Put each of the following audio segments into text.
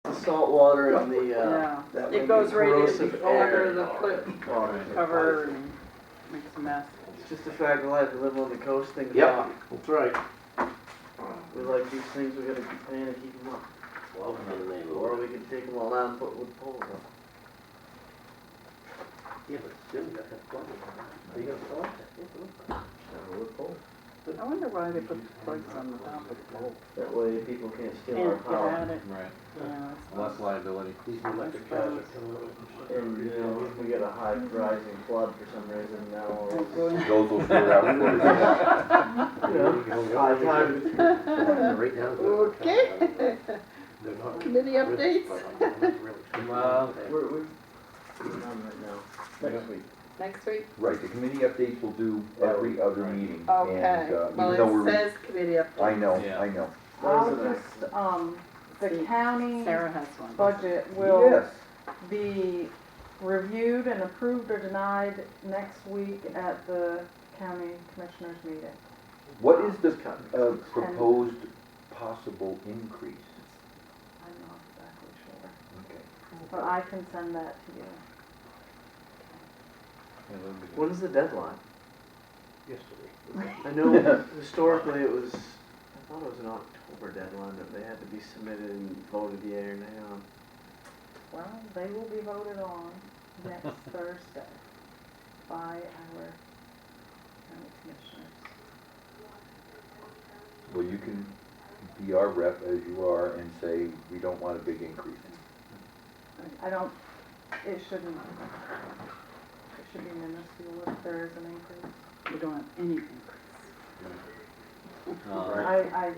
The salt water and the, Yeah, that it goes right corrosive in air. under the flip cover and makes a mess. It's just a fact of life, we live on the coast, things Yep. rock. That's right. We like these things, we gotta keep paying to keep them up. Well, in the name of Or we can take them all down and put wood poles up. Yeah, but still, you got that plug in. Are you gonna start that? Have a wood pole. I wonder why they put the plugs on the top of the pole. That way people can't steal our Can't get power. at it. Right, Yeah, it's less liability. These electric cars are coming up. And, you know, if we get a high rising flood for some reason now, not going. Those will figure out for you know, high tide. Right now. Okay. Committee updates? Well, We're done right now, next week. Next week? Right, the committee updates will do every other meeting. Okay, And, even though well, it we're, says committee updates. I know, Yeah. I know. I'll Those are just, the county Sarah has one. budget will Yes, be reviewed and approved or denied next week at the county commissioners meeting. what is the, Cut. proposed possible increase? I'm not exactly sure, Okay. but I can send that to you. When's the deadline? Yesterday. I know historically it was, I thought it was an October deadline that they had to be submitted and voted yea or nay on. Well, they will be voted on next Thursday by our county commissioners. Well, you can be our rep as you are and say, we don't want a big increase. I don't, it shouldn't be minuscule if there is an increase. We don't have any increase. I,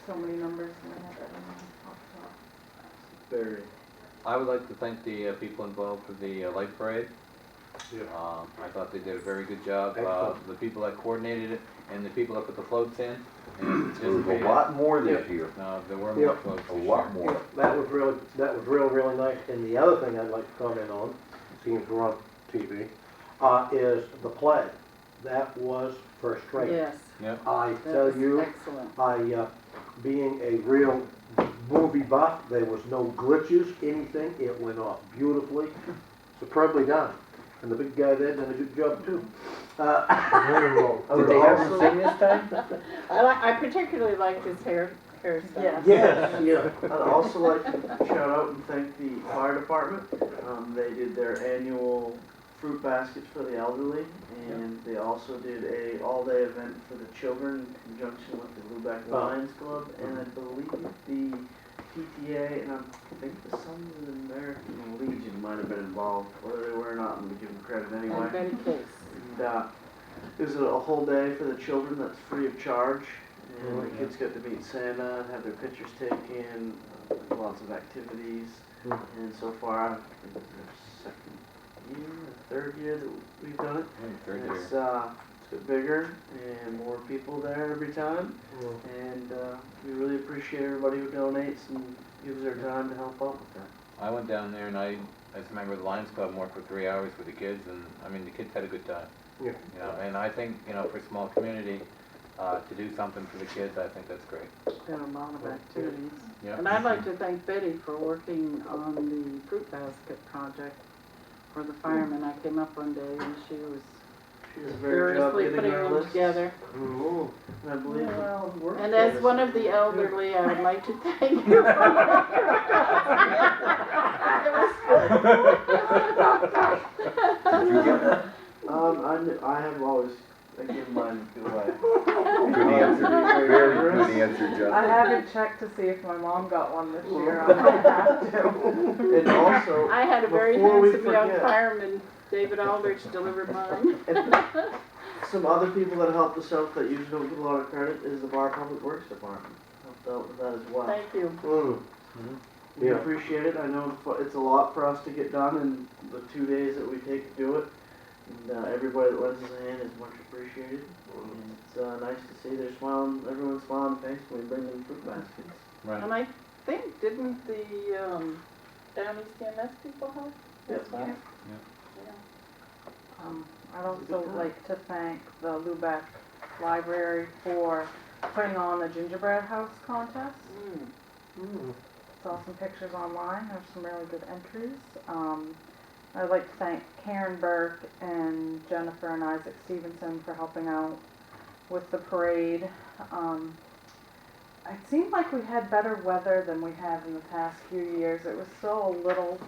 so many numbers in my head, I don't know off the top. Very. I would like to thank the people involved with the light parade. Yeah. I thought they did a very good job. Excellent. The people that coordinated it and the people that put the floats in. And There was a participated. lot more this year, No, there were Yeah. more floats a this lot year. more. That was really nice. And the other thing I'd like to comment on, seeing as we're on TV, is the play. That was first rate. Yes, Yep. I that tell was you, excellent. being a real movie buff, there was no glitches, anything. It went off beautifully, superbly done. And the big guy there done a good job too. Very well. Did they have him sing this time? I particularly liked his hairstyle. Yes. Yes, yeah. I'd also like to shout out and thank the fire department. They did their annual fruit baskets for the elderly, and they also did a all-day event for the children in conjunction with the Lubec Lions Club, and I believe the PTA and I think the Sons of the American Legion might have been involved. Whether they were or not, I'm gonna give them credit anyway. And Betty Case. And it was a whole day for the children that's free of charge. And the kids got to meet Santa and have their pictures taken, lots of activities. And so far, I think it's their second year, or third year that we've done it. Third And year. it's got bigger and more people there every time. And we really appreciate everybody who donates and gives their time to help out with that. I went down there and I, as a member of the Lions Club, and worked for 3 hours with the kids, and I mean, the kids had a good time. Yeah. You know, and I think, you know, for a small community, to do something for the kids, I think that's great. Did a lot of activities. Yeah. And I'd like to thank Betty for working on the fruit basket project for the firemen. I came up one day and she was She does a very good job furiously getting putting our them lists. together. And I believe Well, work And as together. one of the elderly, I would like to thank you for I have always given mine away. Good answer, very good answer, I Justin. haven't checked to see if my mom got one this year. I might have to. And also, I had a very before we handsome young forget- fireman, David Aldrich, delivered mine. some other people that helped us out that usually don't get a lot of credit is the Bar Public Works Department. Helped out with that as well. Thank you. We Yeah. appreciate it. I know it's a lot for us to get done in the 2 days that we take to do it. And everybody that lends us a hand is much appreciated. And it's nice to see they're smiling, everyone's smiling face when we bring them fruit baskets. Right. And I think, didn't the Down East EMS people help as well? I'd also like to thank the Lubec Library for putting on the gingerbread house contest. Mm. saw some pictures online, there's some really good entries. I'd like to thank Karen Burke and Jennifer and Isaac Stevenson for helping out with the parade. It seemed like we had better weather than we have in the past few years. It was still a little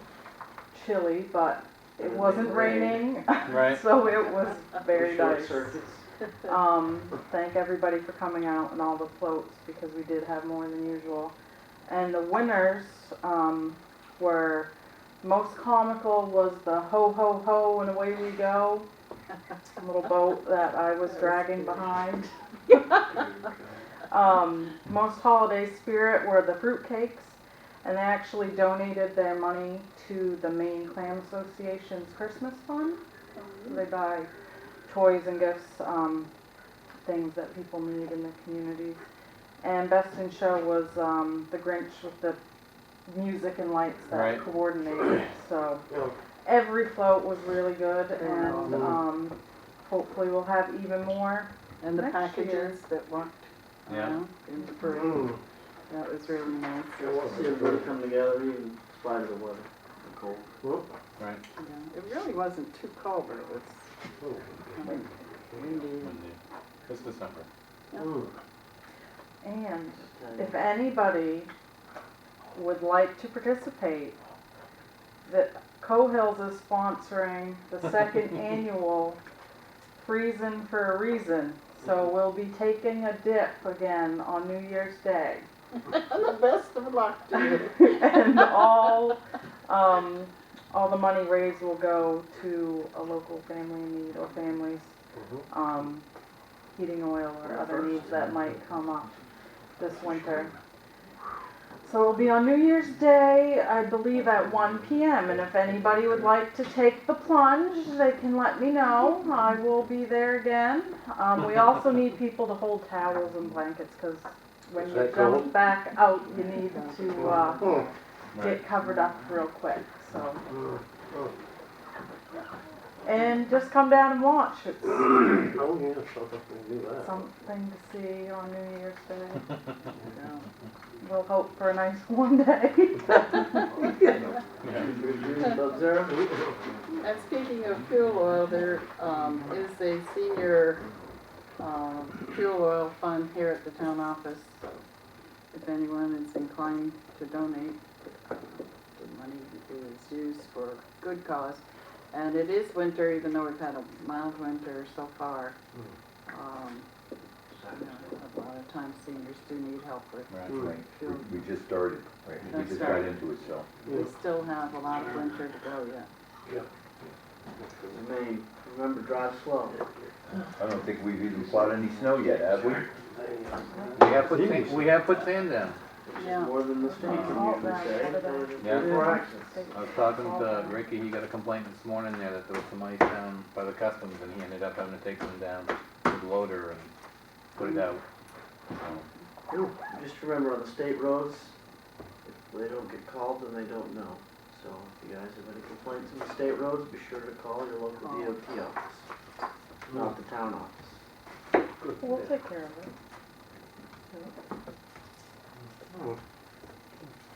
chilly, but it wasn't raining, Right. so it was very Short nice. circuits. Thank everybody for coming out and all the floats, because we did have more than usual. And the winners were, most comical was the ho ho ho and away we go, a little boat that I was dragging behind. Most holiday spirit were the fruitcakes, and they actually donated their money to the Maine Clam Association's Christmas Fund. So they buy toys and gifts, things that people need in the communities. And best in show was the Grinch with the music and lights that Right. coordinated. So Yeah. every float was really good, and hopefully we'll have even more. And the Next packages that walked Yeah. around in the parade, Mm. that was really nice. See everybody come together even in spite of the weather, the cold. Right. Yeah, it really wasn't too cold, but it was kind of windy. This December. Mm. And if anybody would like to participate, that Cohills is sponsoring the second annual Freezin' for a Reason. So we'll be taking a dip again on New Year's Day. The best of luck to you. And all the money raised will go to a local family in need or families, heating oil or other needs that might come up this winter. So it'll be on New Year's Day, I believe at 1 p.m. And if anybody would like to take the plunge, they can let me know. I will be there again. We also need people to hold towels and blankets, because when Is you that jump cold? back out, you need to Mm. get covered up real quick. So, Mm. Mm. and just come down and watch. It's Oh, yeah, something to do that. something to see on New Year's Day. Yeah. We'll hope for a nice warm day. About zero? And speaking of fuel oil, there is a senior fuel oil fund here at the town office. So if anyone is inclined to donate, the money is used for good cause. And it is winter, even though we've had a mild winter so far. You know, a lot of times seniors do need help with Right. Right, fuel. we just started, right, we That's just right. got into it, so. We still have a lot of winter to go yet. I mean, remember, drive slow. I don't think we've even plowed any snow yet, have we? We have put sand down. Which Yeah. is more than the state can Salt usually down, say. put it down. Yeah. For actions. I was talking to Ricky, he got a complaint this morning there that there was some ice down by the customs, and he ended up having to take them down with the loader and put it out. So, Just remember, on the state roads, if they don't get called, then they don't know. So if you guys have any complaints on the state roads, be sure to call your local DOT office, not the town office. We'll take care of it.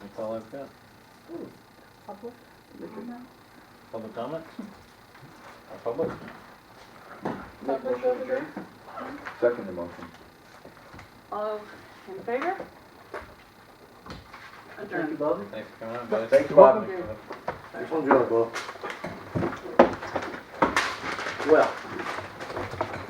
that's all I've got. Public? Public comment? Public? Make motion to adjourn. Second the motion. All in favor? Thank you, Adjourned. Bobby. Thanks for coming out, guys. Thanks, Bob. This one's yours, Bob. Well,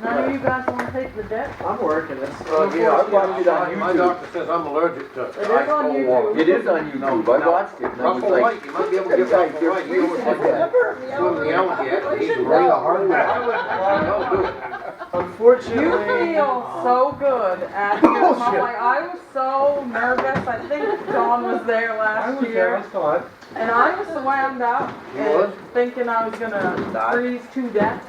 None of you guys wanna take the dip? I'm working it. Yeah, I watched it on my YouTube. doctor says I'm allergic to It is on cold YouTube. water. It is on YouTube, I watched it, and I was Russell like, White, you might be able to get "This guy's Russell White, he just was like that. Swim the alligator, he's really a hard one. You Unfortunately. feel so good after your mom. Like, I was so nervous. I think John was there last year. And I was wound up You and was? thinking I was gonna freeze to death.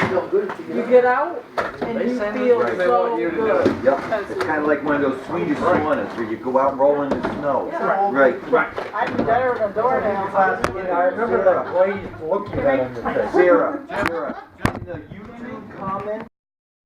Feel good if You you get out and They you send feel us what they so want you to do. good. yep, it's kinda like one of those Swedish saunas where you go out and roll in the snow. Right. I'm better than a doornail. I remember that glazed look you had on your face. Sarah, in the YouTube comment,